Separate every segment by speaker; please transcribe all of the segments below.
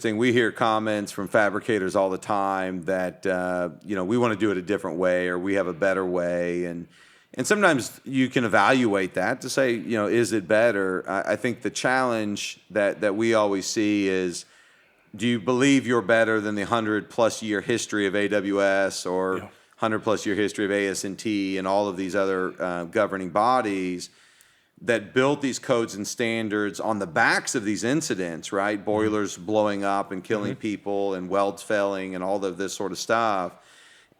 Speaker 1: We hear comments from fabricators all the time that we want to do it a different way, or we have a better way, and sometimes you can evaluate that to say, is it better? I think the challenge that we always see is, do you believe you're better than the 100+ year history of AWS or 100+ year history of AS&T and all of these other governing bodies that built these codes and standards on the backs of these incidents, right? Boilers blowing up and killing people and welds failing and all of this sort of stuff.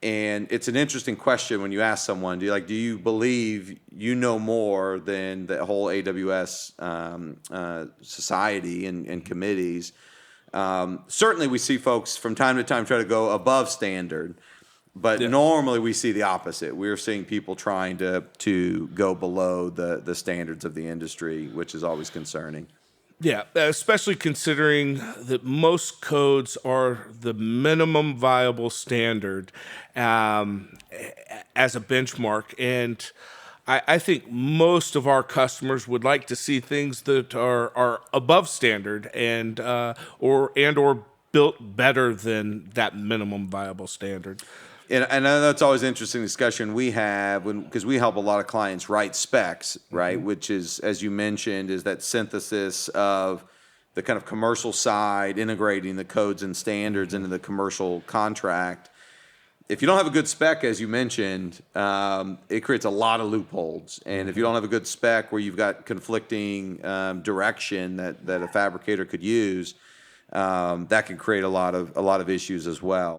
Speaker 1: And it's an interesting question when you ask someone, do you believe you know more than the whole AWS society and committees? Certainly we see folks from time to time try to go above standard. But normally we see the opposite. We're seeing people trying to go below the standards of the industry, which is always concerning.
Speaker 2: Yeah, especially considering that most codes are the minimum viable standard as a benchmark. And I think most of our customers would like to see things that are above standard and or built better than that minimum viable standard.
Speaker 1: And I know that's always an interesting discussion we have because we help a lot of clients write specs, right? Which is, as you mentioned, is that synthesis of the kind of commercial side, integrating the codes and standards into the commercial contract. If you don't have a good spec, as you mentioned, it creates a lot of loopholes. And if you don't have a good spec where you've got conflicting direction that a fabricator could use, that can create a lot of issues as well.